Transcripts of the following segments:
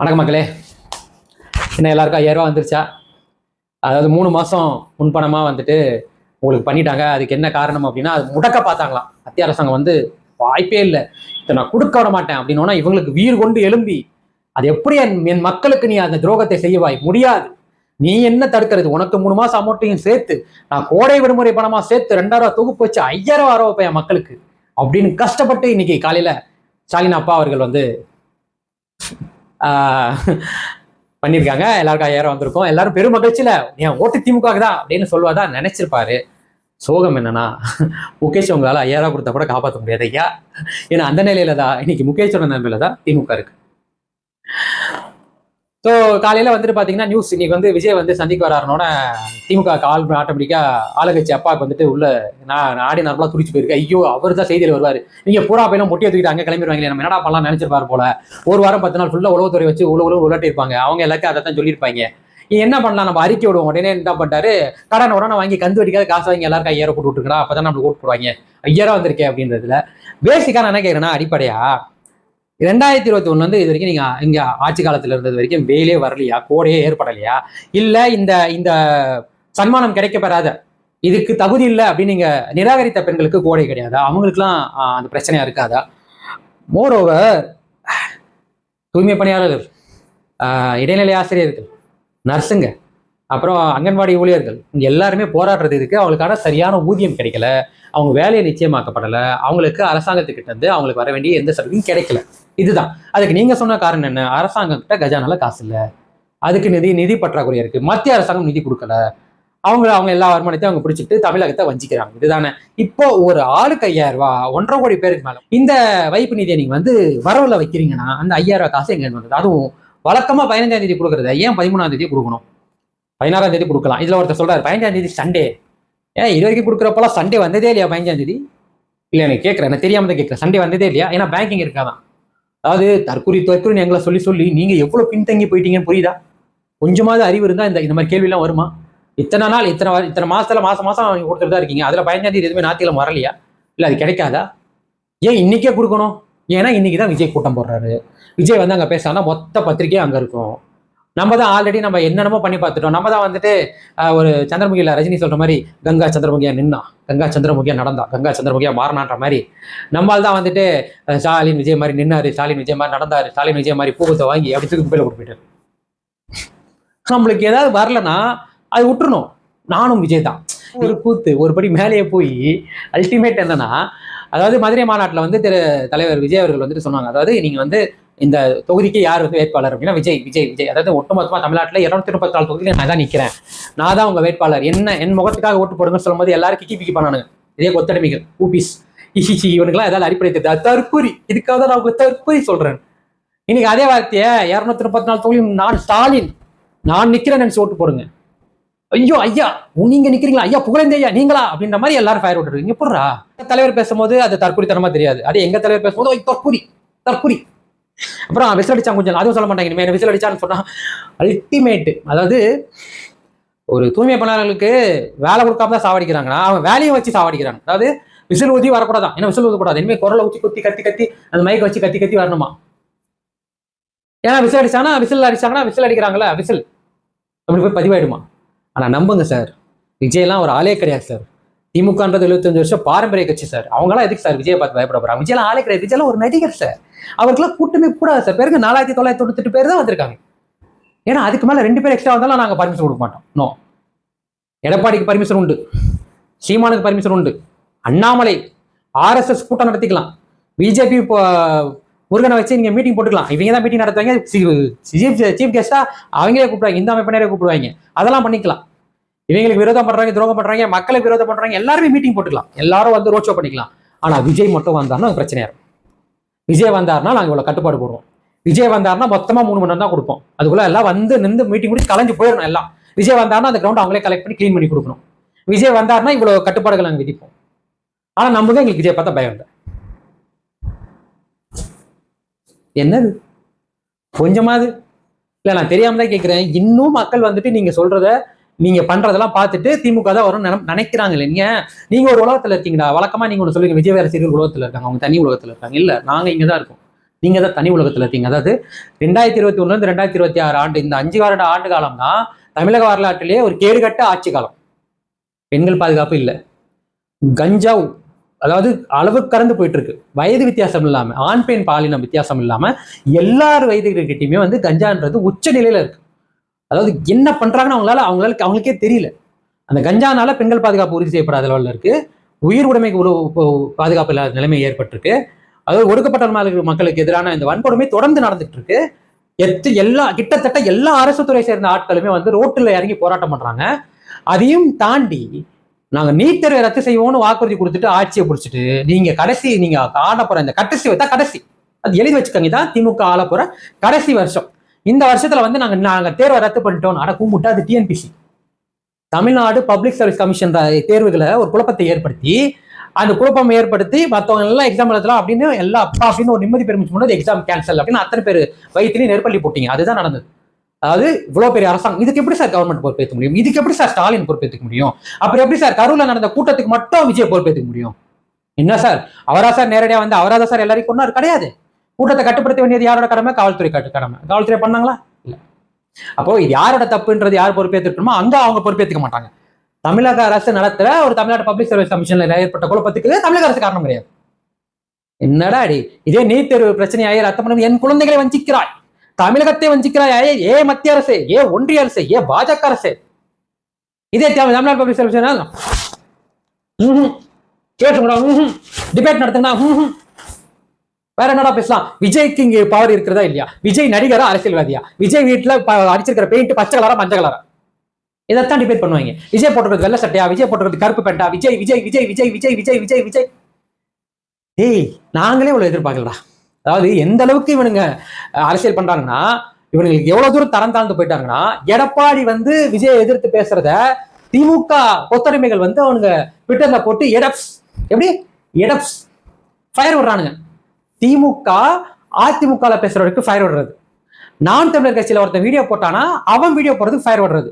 வணக்கம் மக்களே. என்ன எல்லாருக்கும் 5000 ரூபா வந்துருச்சா? அதாவது 3 மாதம் முன்பணமாக வந்துட்டு உங்களுக்கு பண்ணிட்டாங்க. அதுக்கு என்ன காரணம் அப்படின்னா, அது முடக்க பார்த்தாங்களாம். மத்திய அரசாங்கம் வந்து வாய்ப்பே இல்லை, இதை நான் கொடுக்க விட மாட்டேன் அப்படின்னா இவங்களுக்கு வீர் கொண்டு எழும்பி, அது எப்படி என் மக்களுக்கு நீ அந்த துரோகத்தை செய்யவாய்? முடியாது. நீ என்ன தடுக்கிறது? உனக்கு 3 மாதம் அமௌண்ட்டையும் சேர்த்து நான் கோடை விடுமுறை பணமாக சேர்த்து 2000 ரூபா தொகுப்பு வச்சு 5000 ரூபா வைப்பேன் மக்களுக்கு அப்படின்னு கஷ்டப்பட்டு இன்னைக்கு காலையில் ஸ்டாலின் அப்பா அவர்கள் வந்து பண்ணியிருக்காங்க. எல்லாருக்கும் 5000 வந்திருக்கும். எல்லாரும் பெரும் மகிழ்ச்சியில என் ஓட்டு திமுக தான் அப்படின்னு சொல்லுவாதான் நினைச்சிருப்பாரு. சோகம் என்னன்னா, முகேஷ் உங்களால 5000 கொடுத்தா கூட காப்பாற்ற முடியாது ஐயா. ஏன்னா அந்த நிலையில தான் இன்னைக்கு முகேஷோட நிலைமையில தான் திமுக இருக்கு. ஸோ காலையில வந்துட்டு பாத்தீங்கன்னா நியூஸ் இன்னைக்கு வந்து விஜய் வந்து சந்திக்க வராருனோட திமுக கால் ஆட்டோமேட்டிக்கா ஆளுங்கட்சி அப்பாவுக்கு வந்துட்டு உள்ள நாடி நார்மலா துடிச்சு போயிருக்கு. ஐயோ அவர் தான் செய்தியில் வருவாரு, நீங்க பூரா பையனும் மொட்டியை தூக்கிட்டு அங்கே கிளம்பிடுவாங்களே, நம்ம என்னடா பண்ணலாம் நினைச்சிருப்பாரு போல. ஒரு வாரம் 10 நாள் ஃபுல்லா உளவுத்துறை வச்சு உலட்டி இருப்பாங்க. அவங்க எல்லாத்தையும் அதை தான் சொல்லியிருப்பாங்க. என்ன பண்ணலாம், நம்ம அறிக்கை விடுவோம். உடனே என்ன பண்ணிட்டாரு, கடன் உடனே வாங்கி கந்து வடிக்காத காசு வாங்கி எல்லாருக்கும் 5000 போட்டு விட்டுருக்கா, அப்பதான் நம்மளுக்கு ஓட்டு போடுவாங்க. 5000 வந்திருக்கேன் அப்படின்றதுல பேசிக்கா நான் என்ன கேட்கறேன்னா, அடிப்படையா 2021 வந்து இது வரைக்கும் நீங்க இங்க ஆட்சி காலத்துல இருந்தது வரைக்கும் வெயிலே வரலையா, கோடையே ஏற்படலையா, இல்ல இந்த இந்த சன்மானம் கிடைக்கப்பெறாத, இதுக்கு தகுதி இல்லை அப்படின்னு நீங்க நிராகரித்த பெண்களுக்கு கோடை கிடையாதா? அவங்களுக்குலாம் அந்த பிரச்சனையா இருக்காதா? மோரோவர் தூய்மை பணியாளர்கள், இடைநிலை ஆசிரியர்கள், நர்ஸுங்க, அப்புறம் அங்கன்வாடி ஊழியர்கள் எல்லாருமே போராடுறது இதுக்கு. அவங்களுக்கான சரியான ஊதியம் கிடைக்கல, அவங்க வேலையை நிச்சயமாக்கப்படலை, அவங்களுக்கு அரசாங்கத்துக்கிட்ட இருந்து அவங்களுக்கு வர வேண்டிய எந்த சலுகையும் கிடைக்கல. இதுதான் அதுக்கு நீங்க சொன்ன காரணம் என்ன? அரசாங்கத்திட்ட கஜானால காசு இல்லை, அதுக்கு நிதி பற்றாக்குறையா இருக்கு, மத்திய அரசாங்கம் நிதி கொடுக்கல, அவங்க எல்லா வருமானத்தையும் அவங்க பிடிச்சிட்டு தமிழகத்தை வஞ்சிக்கிறாங்க. இதுதானே இப்போ ஒரு ஆளுக்கு 5000 ரூபா, 1.5 கோடி பேருக்கு மேல இந்த வைப்பு நிதியை நீங்க வந்து வரவுல வைக்கிறீங்கன்னா அந்த 5000 ரூபாய் காசு எங்க வந்தது? அதுவும் வழக்கமா 15ஆம் தேதி கொடுக்குறத ஏன் 13ஆம் தேதி கொடுக்கணும்? 16ஆம் தேதி கொடுக்கலாம். இதுல ஒருத்தர் சொல்றாரு 15ஆம் தேதி சண்டே. ஏன் இது வரைக்கும் கொடுக்குறப்பெல்லாம் சண்டே வந்ததே இல்லையா 15ஆம் தேதி? இல்லை எனக்கு கேட்குறேன், நான் தெரியாம தான் கேட்குறேன். சண்டே வந்ததே இல்லையா? ஏன்னா பேங்கிங் இருக்காதான். அதாவது தற்கொலைன்னு எங்களை சொல்லி நீங்க எவ்வளவு பின்தங்கி போயிட்டீங்கன்னு புரியுதா? கொஞ்சமாவது அறிவு இருந்தா இந்த மாதிரி கேள்வி எல்லாம் வருமா? இத்தனை நாள் இத்தனை மாசத்துல மாசம் நீங்க கொடுத்துட்டு தான் இருக்கீங்க. அதுல 15ஆம் தேதி எதுவுமே ஞாயிற்றுக்கிழமை வரலையா? இல்ல அது கிடைக்காதா? ஏன் இன்னைக்கே கொடுக்கணும்? ஏன்னா இன்னைக்குதான் விஜய் கூட்டம் போடுறாரு. விஜய் வந்து அங்க பேசினா மொத்த பத்திரிகையும் அங்க இருக்கும். நம்ம தான் ஆல்ரெடி நம்ம என்னென்னமோ பண்ணி பார்த்துட்டோம். நம்ம தான் வந்துட்டு ஒரு சந்திரமுகியில ரஜினி சொல்ற மாதிரி கங்கா சந்திரமுகியா நின்னா, கங்கா சந்திரமுகியா நடந்தா, கங்கா சந்திரமுகியா மாறினான்ற மாதிரி நம்மால் தான் வந்துட்டு ஸ்டாலின் விஜய் மாதிரி நின்னாரு, ஸ்டாலின் விஜய் மாதிரி நடந்தாரு, ஸ்டாலின் விஜய் மாதிரி பூகத்தை வாங்கி அப்படி தூக்கி குப்பையில போட்டு போயிட்டாரு. நம்மளுக்கு ஏதாவது வரலன்னா அது விட்டுறணும். நானும் விஜய் தான் ஒரு கூத்து ஒரு படி மேலேயே போய் அல்டிமேட் என்னன்னா, அதாவது மதுரை மாநாட்டில் வந்து தலைவர் விஜய் அவர்கள் வந்துட்டு சொன்னாங்க, அதாவது நீங்க வந்து இந்த தொகுதிக்கு யார் வந்து வேட்பாளர் அப்படின்னா விஜய். அதாவது ஒட்டுமொத்தமாக தமிழ்நாட்டில் 234 தொகுதியில் நான் தான் நிற்கிறேன், நான் தான் உங்க வேட்பாளர், என் முகத்துக்காக ஓட்டு போடுங்கன்னு சொல்லும்போது எல்லாரும் கிக்கி பண்ணானுங்க. இதே கொத்தடிமைகள் ஊபிஸ் இவனுக்குலாம் ஏதாவது அடிப்படை தெரியாது, தற்கொலை. இதுக்காக தான் நான் உங்களுக்கு தற்கொலை சொல்றேன். இன்னைக்கு அதே வார்த்தையை 234 தொகுதியும் நான் ஸ்டாலின் நான் நிற்கிறேன் நினைச்சு ஓட்டு போடுங்க. ஐயோ ஐயா நீங்க நிக்கிறீங்களா, ஐயா புகழேந்தி ஐயா நீங்களா அப்படின்ற மாதிரி எல்லாரும் ஃபயர் விட்டுருக்கீங்க. எப்படா தலைவர் பேசும்போது அது தற்கொலைத்தனமா தெரியாது, அது எங்க தலைவர் பேசும்போது தற்கொலை. அப்புறம் விசில் அடிச்சா கொஞ்சம் அதுவும் சொல்ல மாட்டாங்க. இனிமேல் விசில் அடிச்சான்னு சொன்னா அல்டிமேட். அதாவது ஒரு தூய்மை பணியாளர்களுக்கு வேலை கொடுக்காம தான் சாவடிக்கிறாங்கன்னா அவன் வேலையை வச்சு சாவடிக்கிறாங்க. அதாவது விசில் ஊதி வரக்கூடாதான், ஏன்னா விசில் ஊதக்கூடாது, இனிமேல் குரலை ஊற்றி கத்தி அந்த மைக் வச்சு கத்தி வரணுமா? ஏன்னா விசில் அடிச்சாங்கன்னா விசில் அடிக்கிறாங்களா, விசில் அப்படி போய் பதிவாயிடுமா? ஆனா நம்புங்க சார், விஜயெல்லாம் ஒரு ஆளே கிடையாது சார். திமுகன்றது 75 வருஷம் பாரம்பரிய கட்சி சார். அவங்களாம் எதுக்கு சார் விஜயை பார்த்து பயப்பட போறாங்க? விஜயெல்லாம் ஆளே கிடையாது. விஜயெல்லாம் ஒரு நடிகர் சார். அவருக்குலாம் கூட்டமே கூடாது சார். பேருக்கு 4998 பேர் தான் வந்திருக்காங்க. ஏன்னா அதுக்கு மேல 2 பேர் எக்ஸ்ட்ரா வந்தாலும் நாங்க பர்மிஷன் கொடுக்க மாட்டோம். நோ. எடப்பாடிக்கு பர்மிஷன் உண்டு, சீமானுக்கு பர்மிஷன் உண்டு, அண்ணாமலை RSS கூட்டம் நடத்திக்கலாம், பிஜேபி முருகனை வச்சு நீங்க மீட்டிங் போட்டுக்கலாம். இவங்க தான் மீட்டிங் நடத்துவாங்க, சீஃப் கெஸ்டா அவங்களே கூப்பிடுவாங்க, இந்த அமைப்பினரே கூப்பிடுவாங்க, அதெல்லாம் பண்ணிக்கலாம். இவங்களுக்கு விரோதம் பண்றாங்க, துரோகம் பண்றாங்க, மக்களுக்கு விரோதம் பண்றாங்க, எல்லாருமே மீட்டிங் போட்டுக்கலாம், எல்லாரும் வந்து ரோட் ஷோ பண்ணிக்கலாம். ஆனா விஜய் மட்டும் வந்தாருன்னா பிரச்சனையா இருக்கும். விஜய் வந்தாருன்னா நாங்க இவ்வளவு கட்டுப்பாடு போடுவோம். விஜய் வந்தாருன்னா மொத்தமா 3 மணி நேரம் தான் கொடுப்போம். அதுக்குள்ள எல்லாம் வந்து நின்று மீட்டிங் முடிச்சு கலைஞ்சு போயிடணும். எல்லாம் விஜய் வந்தாருன்னா அந்த கிரௌண்ட் அவங்களே கலெக்ட் பண்ணி கிளீன் பண்ணி கொடுக்கணும். விஜய் வந்தாருன்னா இவ்வளவு கட்டுப்பாடுகள் நாங்க விதிப்போம். ஆனா நம்ம தான் எங்களுக்கு விஜய் பார்த்தா பயம் இல்லை. என்னது கொஞ்சமாவது இல்ல, நான் தெரியாம தான் கேட்கிறேன். இன்னும் மக்கள் வந்துட்டு நீங்க சொல்றத நீங்க பண்றதெல்லாம் பார்த்துட்டு திமுக தான் வரும் நினைக்கிறாங்க. இல்லைங்க, நீங்க ஒரு உலகத்துல இருக்கீங்களா? வழக்கமா நீங்க ஒண்ணு சொல்லுங்க, விஜய் ரசிகர்கள் உலகத்துல இருக்காங்க, அவங்க தனி உலகத்துல இருக்காங்க. இல்ல, நாங்க இங்கதான் இருக்கோம். நீங்க தான் தனி உலகத்துல இருக்கீங்க. அதாவது 2021 2026 ஆண்டு, இந்த 5 வருட ஆண்டு காலம் தான் தமிழக வரலாற்றிலேயே ஒரு கேடுகட்ட ஆட்சி காலம். பெண்கள் பாதுகாப்பு இல்லை, கஞ்சா அதாவது அளவு கடந்து போயிட்டு இருக்கு. வயது வித்தியாசம் இல்லாம, ஆண் பெண் பாலினம் வித்தியாசம் இல்லாம எல்லார் வயதுகிட்டையுமே வந்து கஞ்சான்றது உச்ச நிலையில இருக்கு. அதாவது என்ன பண்றாங்கன்னு அவங்களுக்கே தெரியல. அந்த கஞ்சானால பெண்கள் பாதுகாப்பு உறுதி செய்யப்படாத லெவலில் இருக்கு. உயிர் உடைமைக்கு பாதுகாப்பு இல்லாத நிலைமை ஏற்பட்டிருக்கு. அதாவது ஒடுக்கப்பட்ட மக்களுக்கு எதிரான இந்த வன்கொடுமை தொடர்ந்து நடந்துட்டு இருக்கு. கிட்டத்தட்ட எல்லா அரசு துறை சேர்ந்த ஆட்களுமே வந்து ரோட்டில் இறங்கி போராட்டம் பண்றாங்க. அதையும் தாண்டி நாங்க நீட் தேர்வை ரத்து செய்வோம்னு வாக்குறுதி கொடுத்துட்டு ஆட்சியை பிடிச்சிட்டு நீங்க ஆட போற இந்த கடைசி அது எழுதி வச்சுக்கோங்க, தான் திமுக ஆள போற கடைசி வருஷம். இந்த வருஷத்துல வந்து நாங்க தேர்வை ரத்து பண்ணிட்டோம். அட கும்பிட்டு அது TNPSC, Tamil Nadu public service commission தேர்வுகளை ஒரு குழப்பத்தை ஏற்படுத்தி, அந்த குழப்பம் ஏற்படுத்தி மற்றவங்க எல்லாம் எக்ஸாம் எழுதலாம் அப்படின்னு எல்லாம் அப்பா அப்படின்னு ஒரு நிம்மதி பெருமிச்சு முன்னாடி எக்ஸாம் கேன்சல் அப்படின்னு அத்தனை பேர் வயிற்றுலையும் நெருப்பள்ளி போட்டீங்க. அதுதான் நடந்தது. அதாவது இவ்வளவு பெரிய அரசாங்கம், இதுக்கு எப்படி சார் கவர்மெண்ட் பொறுப்பேற்க முடியும்? இதுக்கு எப்படி சார் ஸ்டாலின் பொறுப்பேற்க முடியும்? அப்புறம் எப்படி சார் கரூர்ல நடந்த கூட்டத்துக்கு மட்டும் விஜய் பொறுப்பேற்க முடியும்? என்ன சார் அவரா சார் நேரடியா வந்து அவராத சார் எல்லாரையும் கொண்டாரு? கிடையாது. கூட்டத்தை கட்டுப்படுத்த வேண்டியது யாரோட கடமை? காவல்துறை கடமை. காவல்துறை பண்ணாங்களா? இல்ல. அப்போ இது யாரோட தப்புன்றது யார் பொறுப்பேற்றுக்கணுமோ அங்க அவங்க பொறுப்பேற்றுக்க மாட்டாங்க. தமிழக அரசு நடத்துற ஒரு தமிழ்நாடு பப்ளிக் சர்வீஸ் கமிஷன்ல ஏற்பட்ட குழப்பத்துக்கு தமிழக அரசு காரணம் கிடையாது. என்னடா அடி, இதே நீட் தேர்வு பிரச்சனையாயே ரத்தம் பண்ணி என் குழந்தைகளை வஞ்சிக்கிறாய், தமிழகத்தை வஞ்சிக்கிறாய், ஏ மத்திய அரசு, ஏ ஒன்றிய அரசு, ஏ பாஜக அரசு. இதே தமிழ்நாடு பப்ளிக் சர்வீஸ் கேட்டுங்களா, டிபேட் நடத்துனா வேற என்னடா பேசலாம்? விஜய்க்கு இங்க பவர் இருக்கிறதா இல்லையா? விஜய் நடிகரா அரசியல்வாதியா? விஜய் வீட்டுல அடிச்சிருக்கிற பெயிண்ட் பச்சை கலரா மஞ்சள் கலரா? இதைத்தான் டிபேட் பண்ணுவாங்க. விஜய் போட்டுறது வெள்ளை சட்டையா, விஜய் போட்டுறது கருப்பு பேண்டா, விஜய் விஜய் விஜய் விஜய் விஜய் விஜய் விஜய் விஜய். ஏய், நாங்களே இவ்வளவு எதிர்பார்க்கலடா. அதாவது எந்த அளவுக்கு இவனுங்க அரசியல் பண்றாங்கன்னா, இவனுங்களுக்கு எவ்வளவு தூரம் தரம் தாழ்ந்து போயிட்டாங்கன்னா, எடப்பாடி வந்து விஜய் எதிர்த்து பேசுறத திமுக கொத்தடிமைகள் வந்து அவனுங்க ட்விட்டர்ல போட்டு எடப்ஸ் ஃபயர் விடுறானுங்க. திமுக அதிமுக பேசுறவருக்கு ஃபயர் விடுறது, நான் தமிழர் கட்சியில ஒருத்தன் வீடியோ போட்டானா அவன் வீடியோ போடுறதுக்கு ஃபயர் விடுறது.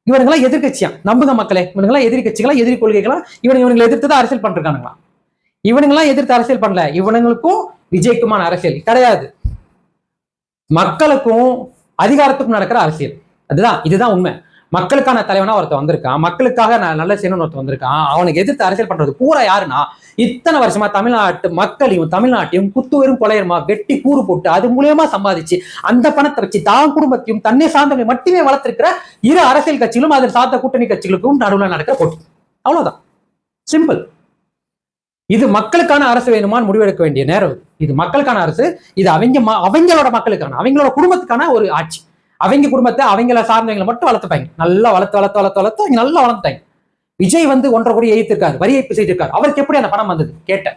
இவனுங்களாம் எதிர்கட்சியா? நம்புங்க மக்களே, இவனுங்களாம் எதிரி கட்சிகளா, எதிரி கொள்கைகளா? இவனுங்களை எதிர்த்து தான் அரசியல் பண்ணிருக்கானுங்களா? இவனுங்களாம் எதிர்த்து அரசியல் பண்ணல. இவனுங்களுக்கும் விஜய்க்குமான அரசியல் கிடையாது. மக்களுக்கும் அதிகாரத்துக்கும் நடக்கிற அரசியல். இதுதான் உண்மை. மக்களுக்கான தலைவனா ஒருத்தர் வந்திருக்கான், மக்களுக்காக நல்ல செய்யணும்னு ஒருத்தர் வந்திருக்கான். அவனுக்கு எதிர்த்து அரசியல் பண்றது பூரா யாருன்னா, இத்தனை வருஷமா தமிழ்நாட்டு மக்களையும் தமிழ்நாட்டையும் குத்துவரும் கொலையருமா வெட்டி கூறு போட்டு அது மூலியமா சம்பாதிச்சு அந்த பணத்தை வச்சு தான் குடும்பத்தையும் தன்னை சார்ந்தவங்களை மட்டுமே வளர்த்திருக்கிற இரு அரசியல் கட்சிகளும் அதில் சார்ந்த கூட்டணி கட்சிகளுக்கும் நடுவில் நடக்கிற போட்டி. அவ்வளவுதான், சிம்பிள். இது மக்களுக்கான அரசு வேணுமான்னு முடிவெடுக்க வேண்டிய நேரம். இது மக்களுக்கான அரசு. இது அவங்களோட மக்களுக்கான, அவங்களோட குடும்பத்துக்கான ஒரு ஆட்சி. அவங்க குடும்பத்தை அவங்கள சார்ந்தவங்களை மட்டும் வளர்த்துப்பாங்க. நல்லா வளர்த்து அவங்க நல்லா வளர்த்துட்டாங்க. விஜய் வந்து 1.5 கோடி எழுதிருக்காரு, வரி ஏய்ப்பு செய்திருக்காரு. அவருக்கு எப்படி அந்த பணம் வந்தது?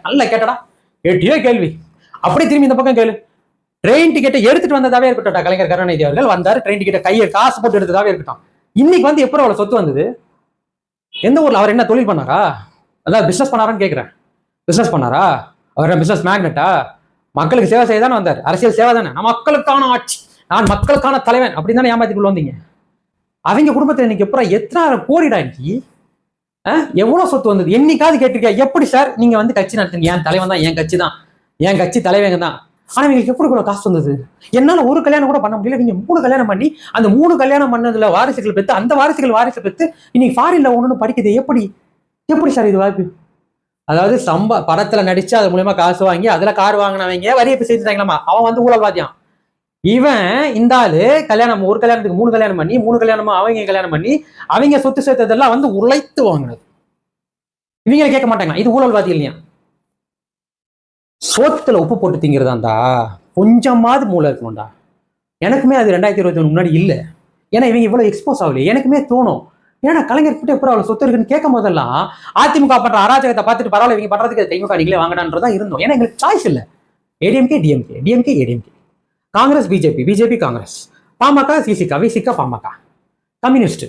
நல்லா கேட்டடா, கேட்டியோ கேள்வி. அப்படி திரும்பி இந்த பக்கம் கேளு. ட்ரெயின் டிக்கெட்டை எடுத்துட்டு வந்ததாவே இருக்கட்டும், கலைஞர் கருணாநிதி அவர்கள் வந்தாரு, ட்ரெயின் டிக்கெட்டை கையை காசு போட்டு எடுத்ததாவே இருக்கட்டும். இன்னைக்கு வந்து எப்படி அவ்வளவு சொத்து வந்தது? எந்த ஊர்ல? அவர் என்ன தொழில் பண்ணாரா? அதாவது பிசினஸ் பண்ணாரான்னு கேட்கிறேன். பிசினஸ் பண்ணாரா? அவர் பிசினஸ் மேக்னெட்டா? மக்களுக்கு சேவை செய்ய தானே வந்தார். அரசியல் சேவை தானே. நான் மக்களுக்கான ஆட்சி, நான் மக்களுக்கான தலைவன் அப்படின்னு தானே ஏமாத்திக்குள்ள வந்தீங்க. அவங்க குடும்பத்தில் இன்னைக்கு எப்பறம் எத்தனை கோடிடா இன்னைக்கு? எவ்வளவு சொத்து வந்தது? என்னைக்காவது கேட்டிருக்கா? எப்படி சார் நீங்க வந்து கட்சி நடத்துங்க? என் தலைவன் தான், என் கட்சி தான், என் கட்சி தலைவங்க தான். ஆனா இவங்களுக்கு எப்படி கூட காசு வந்தது? என்னால ஒரு கல்யாணம் கூட பண்ண முடியல. நீங்க 3 கல்யாணம் பண்ணி அந்த 3 கல்யாணம் பண்ணதுல வாரிசுகள் பெற்று அந்த வாரிசு பெற்று இன்னைக்கு ஃபாரின்ல ஒண்ணு படிக்குது. எப்படி சார் இது வாய்ப்பு? அதாவது படத்துல நடிச்சு அது மூலமா காசு வாங்கி அதுல கார் வாங்கினவங்க வரி ஏய்ப்பு செஞ்சுட்டாங்களாமா. அவன் வந்து ஊழல்வாதியான். இவன் இந்த ஆளு கல்யாணம், ஒரு கல்யாணத்துக்கு 3 கல்யாணம் பண்ணி 3 கல்யாணமா அவங்க கல்யாணம் பண்ணி அவங்க சொத்து சேர்த்ததெல்லாம் வந்து உழைத்து வாங்கினது. இவங்க கேட்க மாட்டாங்க, இது ஊழல்வாதி இல்லையா? சோத்துல உப்பு போட்டு திங்கிறதாண்டா கொஞ்சமாவது மூளை இருக்கணும்டா. எனக்குமே அது 2021 முன்னாடி இல்லை. ஏன்னா இவங்க இவ்வளவு எக்ஸ்போஸ் ஆகலையே. எனக்குமே தோணும், ஏன்னா கலைஞர் கிட்ட எப்படி அவ்வளவு சொத்து இருக்குன்னு கேட்கும் போதெல்லாம் அதிமுக பண்ற அராஜகத்தை பார்த்துட்டு பரவாயில்ல இவங்க பண்றதுக்கு திமுக நீங்களே வாங்கடான்றதான் இருந்தோம். ஏன்னா எங்களுக்கு சாய்ஸ் இல்லை. ஏடிஎம்கே டிஎம்கே, டிஎம்கே ஏடிஎம்கே, காங்கிரஸ் பிஜேபி, பிஜேபி காங்கிரஸ், பாமக சிசிகா, விசிகா பாமக, கம்யூனிஸ்ட்,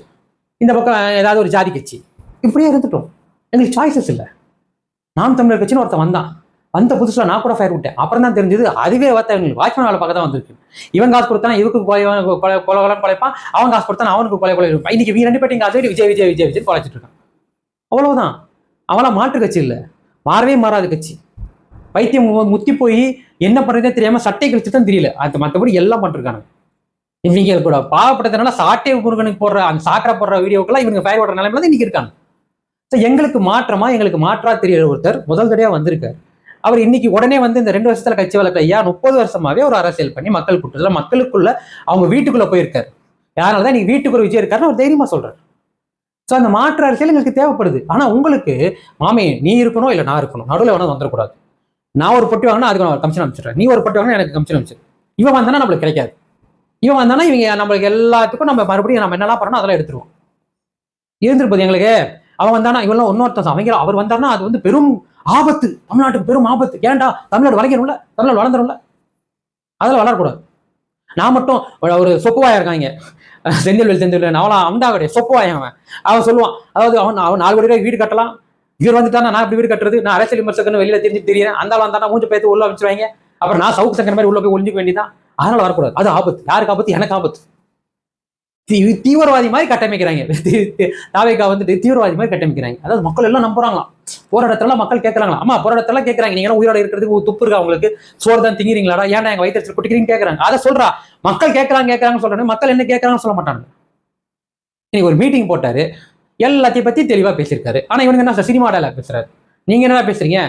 இந்த பக்கம் ஏதாவது ஒரு ஜாதி கட்சி, இப்படியே இருந்துட்டோம். எங்களுக்கு சாய்ஸஸ் இல்லை. நாம் தமிழர் கட்சின்னு ஒருத்தன் வந்த புதுசுல நான் கூட ஃபயர் விட்டேன். அப்புறம் தான் தெரிஞ்சது அதுவே எங்களுக்கு வாட்ச்மேன் வேலை பார்க்க தான் வந்திருக்கு. இவன் காசு கொடுத்தானா இவருக்கு கொலை கொலைப்பான், அவன் காசு கொடுத்தானா அவனுக்கு கொலை இருப்பான். இன்னைக்கு 2 பேரும் இங்கே அது விஜய் விஜய் விஜய் விஜய் கொலைச்சிட்டு இருக்கான். அவ்வளவுதான். அவெல்லாம் மாற்று கட்சி இல்லை, மாறவே மாறாத கட்சி. பைத்தியம் முத்தி போய் என்ன பண்றதே தெரியாம சட்டை கழிச்சு தான் தெரியல. அது மற்றபடி எல்லாம் பண்ணிருக்காங்க. இவங்க கூட பாவப்பட்டதுனால சாட்டை முருகனுக்கு போடுற அந்த சாக்கடை போடுற வீடியோக்கெல்லாம் இவங்க ஃபயர் ஓடுற நிலைமையில தான் இன்னைக்கு இருக்காங்க. எங்களுக்கு மாற்றா தெரியற ஒருத்தர் முதல் தடையா வந்திருக்காரு. அவர் இன்னைக்கு உடனே வந்து இந்த 2 வருஷத்துல கட்சி வளர்க்க ஐயா 30 வருஷமாவே ஒரு அரசியல் பண்ணி மக்கள் கூட்டத்துல மக்களுக்குள்ள அவங்க வீட்டுக்குள்ள போயிருக்காரு. யாராலதான் இன்னைக்கு வீட்டுக்குள்ள விஜய் இருக்காருன்னு அவர் தைரியமா சொல்றாரு. ஸோ அந்த மாற்று அரசியல் எங்களுக்கு தேவைப்படுது. ஆனா உங்களுக்கு மாமே நீ இருக்கணும் இல்ல நான் இருக்கணும், நடுவில் வேணா வந்துடக்கூடாது. நான் ஒரு பொட்டி வாங்கினா அதுக்கு நான் கமிஷன் அமைச்சிடுறேன், நீ ஒரு பொட்டி வாங்கினா எனக்கு கமிஷன் அமைச்சிரு. இவன் வந்தானா நம்மளுக்கு கிடைக்காது. இவன் வந்தானா இவங்க நம்மளுக்கு எல்லாத்துக்கும் நம்ம மறுபடியும் நம்ம என்னெல்லாம் பண்ணணும் அதெல்லாம் எடுத்துருவோம். இருந்திருப்பது எங்களுக்கு. அவன் வந்தானா இவெல்லாம் இன்னொருத்தன் அவங்க அவர் வந்தானா அது வந்து பெரும் ஆபத்து, தமிழ்நாட்டுக்கு பெரும் ஆபத்து. ஏன்டா தமிழ்நாடு வளர்க்கணும்ல, தமிழ்நாடு வளர்ந்துரும்ல, அதெல்லாம் வளரக்கூடாது. நான் மட்டும் ஒரு சொப்புவாயா இருக்காங்க செந்தில் அவன் அம்தாவுடைய சொப்புவாயன். அவன் சொல்லுவான், அதாவது அவன் 4 கோடி ரூபாய் வீடு கட்டலாம், இவர் வந்துட்டானா நான் இப்படி வீடு கட்டுறது, நான் அரசியல் விமர்சகன்னு வெளியில தெரிஞ்சு தெரியுறேன், அந்த வந்தானா மூஞ்சு பேத்து உள்ள வச்சுருவாங்க, அப்புறம் நான் சவுக்கு சங்கர் மாதிரி உள்ள போய் ஒழிஞ்சுக்க வேண்டியதான். அதனால வரக்கூடாது. அது ஆபத்து. யாருக்கு ஆபத்து? எனக்கு ஆபத்து. தீவிரவாதி மாதிரி கட்டமைக்கிறாங்க. தாவேக்கா வந்துட்டு தீவிரவாதி மாதிரி கட்டமைக்கிறாங்க. அதாவது மக்கள் எல்லாம் நம்புறாங்களாம். போராட்டத்தெல்லாம் மக்கள் கேட்கறாங்களா? ஆமா, போராட்டத்தெல்லாம் கேட்கறாங்க. நீங்க உயிரோட இருக்கிறதுக்கு துப்பு இருக்கா உங்களுக்கு? சோறு தான் திங்கிறீங்களாடா? ஏன்னா எங்க வயிற்று குட்டிக்கிறீங்க கேட்கறாங்க. அதை சொல்றா மக்கள் கேட்கறாங்க சொல்றேன். மக்கள் என்ன கேட்கறாங்கன்னு சொல்ல மாட்டாங்க. இன்னைக்கு ஒரு மீட்டிங் போட்டாரு, எல்லாத்தையும் பத்தி தெளிவா பேசியிருக்காரு. ஆனா இவனுங்க என்ன சினிமா டயலாக் பேசுறாரு. நீங்க என்ன பேசுறீங்க?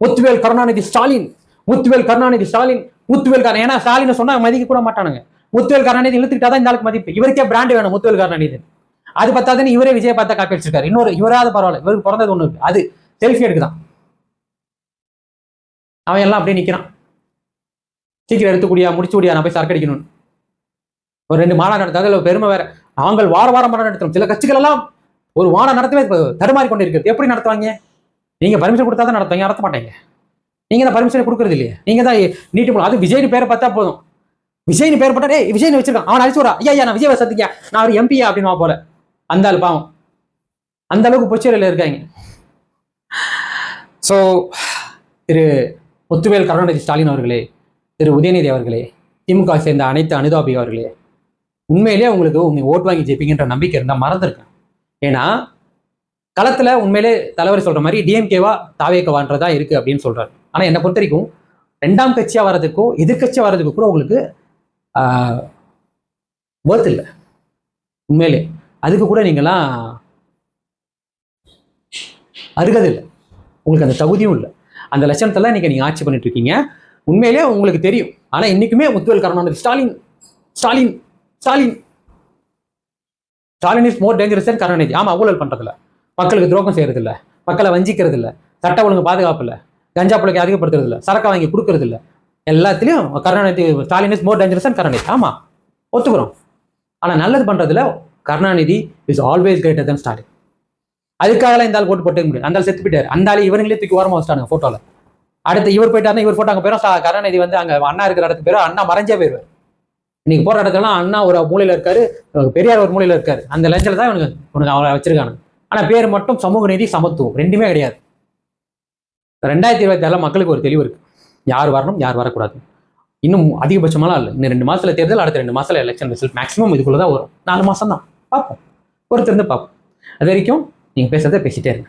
முத்துவேல் கருணாநிதி ஸ்டாலின், முத்துவேல் கருணாநிதி ஸ்டாலின், முத்துவேல் கருணாநிதி. ஏன்னா ஸ்டாலின் சொன்னா மதிக்க கூட மாட்டானுங்க. முத்துவேல் கருணாநிதி இழுத்துக்கிட்டாதான் இந்த ஆளுக்கு மதிப்பு. இவருக்கே பிராண்ட் வேணும் முத்துவேல் கருணாநிதி. அது பத்தாதுன்னு இவரே விஜய் பார்த்தா காப்பி அடிச்சிருக்காரு. இன்னொரு இவராது பரவாயில்ல, இவருக்கு பிறந்தது ஒண்ணு இருக்கு, அது செல்ஃபி எடுக்குதான். அவன் எல்லாம் அப்படியே நிக்கிறான். சீக்கிரம் எடுத்துக்கூடியா, முடிச்சு கூடியா, நான் போய் சரக்கடிக்கணும். ஒரு 2 மாநாடு நடத்தாது பெருமை வேற. நாங்கள் வாரம் மாநாடு நடத்துறோம். சில கட்சிகள் எல்லாம் ஒரு வாரம் நடத்தவே தடுமாறி கொண்டு இருக்கிறது. எப்படி நடத்துவாங்க? நீங்க பர்மிஷன் கொடுத்தா தான் நடத்துவாங்க, நடத்த மாட்டாங்க. நீங்க தான் பர்மிஷன் கொடுக்கறது இல்லையா? நீங்க தான் நீட்டு போகணும். அது விஜய்னு பேரை பார்த்தா போதும். விஜய்னு பேர் போட்டா விஜய்னு வச்சிருக்கான், அவன் அடிச்சு வரா, ஐயா நான் விஜய் சத்திக்க நான் ஒரு எம்பியா அப்படின்னு போல. அந்த ஆள் பாவம் அந்த அளவுக்கு பொச்சரில் இருக்காங்க. ஸோ திரு முத்துவேல் கருணாநிதி ஸ்டாலின் அவர்களே, திரு உதயநிதி அவர்களே, திமுக சேர்ந்த அனைத்து அனுதாபி அவர்களே, உண்மையிலேயே உங்களுக்கு உங்க ஓட்டு வாங்கி ஜெயிப்பீங்கன்ற நம்பிக்கை இருந்தால் மறந்துருக்கேன். ஏன்னா களத்துல உண்மையிலே தலைவர் சொல்ற மாதிரி டிஎம்கேவா தாவேக்கவான்றதா இருக்கு அப்படின்னு சொல்றாரு. ஆனா என்னை பொறுத்த வரைக்கும் 2ஆம் கட்சியா வர்றதுக்கோ எதிர்கட்சியா வர்றதுக்கு கூட உங்களுக்கு ஒர்த் இல்லை. உண்மையிலே அதுக்கு கூட நீங்களாம் அருகது இல்லை, உங்களுக்கு அந்த தகுதியும் இல்லை. அந்த லட்சணத்தெல்லாம் இன்னைக்கு நீங்க ஆட்சி பண்ணிட்டு இருக்கீங்க. உண்மையிலே உங்களுக்கு தெரியும். ஆனா இன்னைக்குமே Muthuvel Karunanidhi Stalin Stalin Stalin Stalin is more dangerous than Karunanidhi. ஆமா, ஊழல் பண்றதில்ல, மக்களுக்கு துரோகம் செய்யறது இல்லை, மக்களை வஞ்சிக்கிறது இல்லை, சட்ட ஒழுங்கு பாதுகாப்பு இல்லை, கஞ்சா பிள்ளைக்கு அதிகப்படுத்துறது இல்லை, சரக்கை வாங்கி கொடுக்கறது இல்லை, எல்லாத்திலையும் Karunanidhi Stalin is more dangerous than Karunanidhi. ஆமா, ஒத்துக்கிறோம். ஆனா நல்லது பண்றதுல Karunanidhi is always greater than Stalin. அதுக்காக இந்த ஆள் போட்டு முடியும். அந்த ஆள் செத்து போயிட்டாரு. அந்த ஆள் இவங்களே தூக்கி ஓரமா வச்சிட்டாங்க போட்டோல. அடுத்து இவர் போயிட்டாருன்னா இவர் போட்டாங்க பேரும் கருணாநிதி வந்து அங்க அண்ணா இருக்கிற இடத்துக்கு பேரும் அண்ணா மறைஞ்சே போயிருவார். இன்னைக்கு போற இடத்துலாம் அண்ணா ஒரு மூலையில இருக்காரு, பெரியார் ஒரு மூலையில இருக்காரு. அந்த லெஞ்சல தான் இவனுக்கு அவரை வச்சிருக்காங்க. ஆனா பேர் மட்டும் சமூக நீதி சமத்துவம் ரெண்டுமே கிடையாது. 2027 மக்களுக்கு ஒரு தெளிவு இருக்கு, யார் வரணும் யார் வரக்கூடாது. இன்னும் அதிகபட்சமெல்லாம் இல்லை. இன்னும் 2 மாசத்துல தேர்தல், அடுத்த 2 மாசத்துல எலெக்ஷன் ரிசல்ட் மேக்ஸிமம் இதுக்குள்ளதான் வரும். 4 மாசம் தான் பார்ப்போம், பொறுத்திருந்து பார்ப்போம். அது வரைக்கும் நீங்க பேசுறதை பேசிட்டே இருங்க.